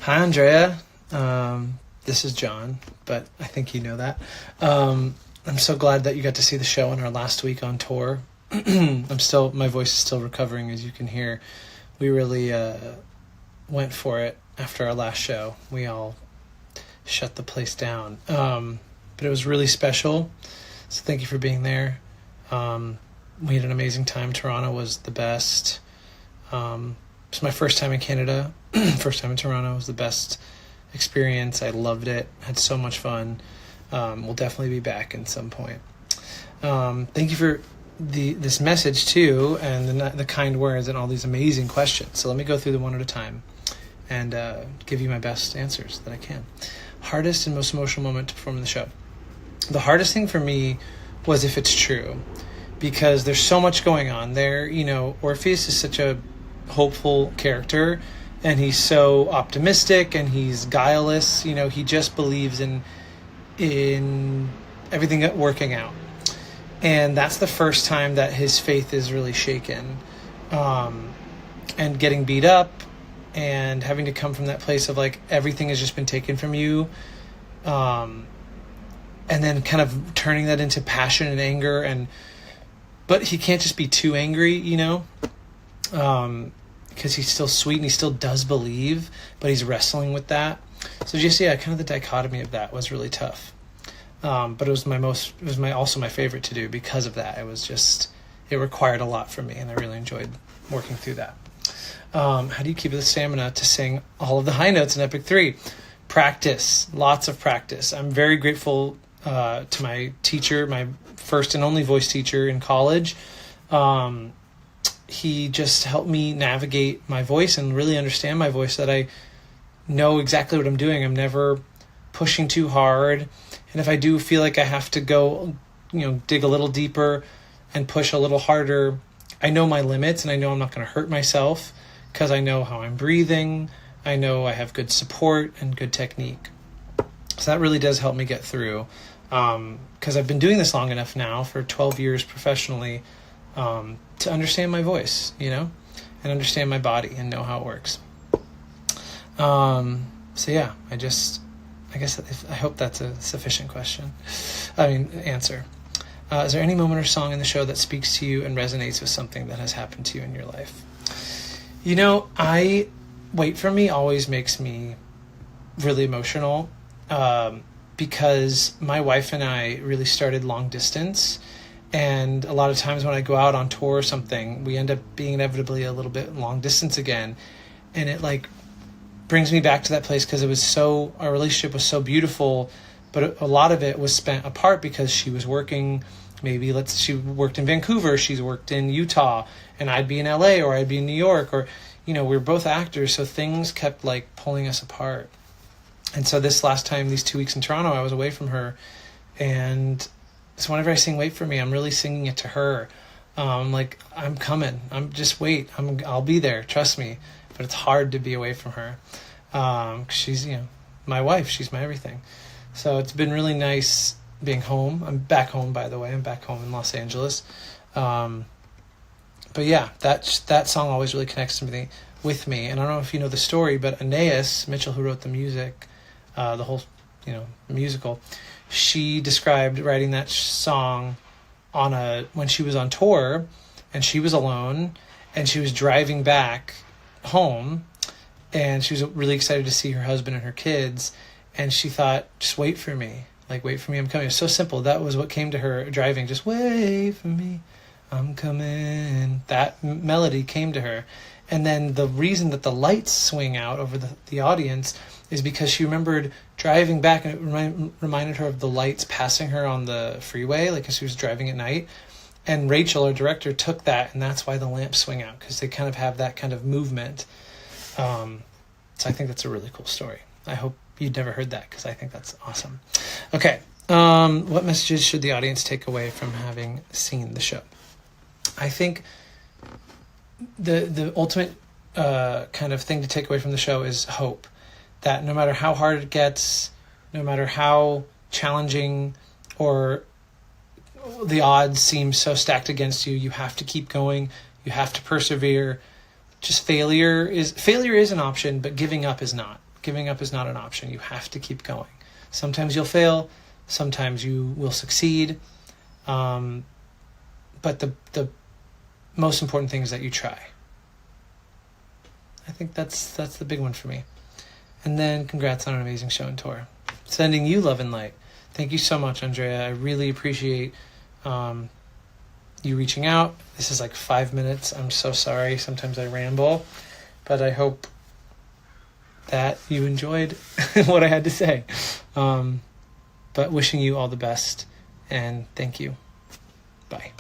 Hi, Andrea. This is John, but I think you know that. I'm so glad that you got to see the show in our last week on tour. My voice is still recovering, as you can hear. We really went for it after our last show. We all shut the place down. But it was really special, so thank you for being there. We had an amazing time. Toronto was the best. It was my first time in Canada. First time in Toronto. It was the best experience. I loved it. Had so much fun. We'll definitely be back at some point. Thank you for this message too, and the kind words and all these amazing questions. So let me go through them one at a time and give you my best answers that I can. Hardest and most emotional moment to perform in the show. The hardest thing for me was if it's true, because there's so much going on there. Orpheus is such a hopeful character, and he's so optimistic, and he's guileless. He just believes in everything working out. And that's the first time that his faith is really shaken. And getting beat up and having to come from that place of like everything has just been taken from you. And then kind of turning that into passion and anger. But he can't just be too angry, because he's still sweet and he still does believe, but he's wrestling with that. So kind of the dichotomy of that was really tough. But it was also my favorite to do because of that. It required a lot from me, and I really enjoyed working through that. How do you keep the stamina to sing all of the high notes in Epic 3? Practice, lots of practice. I'm very grateful to my teacher, my first and only voice teacher in college. He just helped me navigate my voice and really understand my voice, that I know exactly what I'm doing. I'm never pushing too hard. And if I do feel like I have to go, dig a little deeper and push a little harder, I know my limits, and I know I'm not going to hurt myself because I know how I'm breathing. I know I have good support and good technique. So that really does help me get through, because I've been doing this long enough now, for 12 years professionally, to understand my voice, and understand my body and know how it works. I hope that's a sufficient answer. Is there any moment or song in the show that speaks to you and resonates with something that has happened to you in your life? Wait For Me always makes me really emotional, because my wife and I really started long distance. And a lot of times when I go out on tour or something, we end up being inevitably a little bit long distance again. And it brings me back to that place, because our relationship was so beautiful, but a lot of it was spent apart because she was working. She worked in Vancouver, she's worked in Utah, and I'd be in LA or I'd be in New York, or, we were both actors. So things kept pulling us apart. And so this last time, these 2 weeks in Toronto, I was away from her. And so whenever I sing Wait For Me, I'm really singing it to her. I'm coming. I'll be there. Trust me. But it's hard to be away from her. She's, my wife. She's my everything. So it's been really nice being home. I'm back home, by the way. I'm back home in Los Angeles. But yeah, that song always really connects with me. And I don't know if you know the story, but Anais Mitchell, who wrote the music, the whole, musical, she described writing that song when she was on tour, and she was alone, and she was driving back home, and she was really excited to see her husband and her kids, and she thought, just wait for me, wait for me, I'm coming. It was so simple. That was what came to her driving, just wait for me, I'm coming. That melody came to her. And then the reason that the lights swing out over the audience is because she remembered driving back, and it reminded her of the lights passing her on the freeway, as she was driving at night. And Rachel, our director, took that, and that's why the lamps swing out, because they kind of have that kind of movement. So I think that's a really cool story. I hope you'd never heard that, because I think that's awesome. Okay, what messages should the audience take away from having seen the show? I think the ultimate kind of thing to take away from the show is hope. That no matter how hard it gets, no matter how challenging or the odds seem so stacked against you, you have to keep going. You have to persevere. Just failure is an option, but giving up is not. Giving up is not an option. You have to keep going. Sometimes you'll fail. Sometimes you will succeed. But the most important thing is that you try. I think that's the big one for me. And then congrats on an amazing show and tour. Sending you love and light. Thank you so much, Andrea. I really appreciate you reaching out. This is like 5 minutes. I'm so sorry. Sometimes I ramble. But I hope that you enjoyed what I had to say. But wishing you all the best. And thank you. Bye.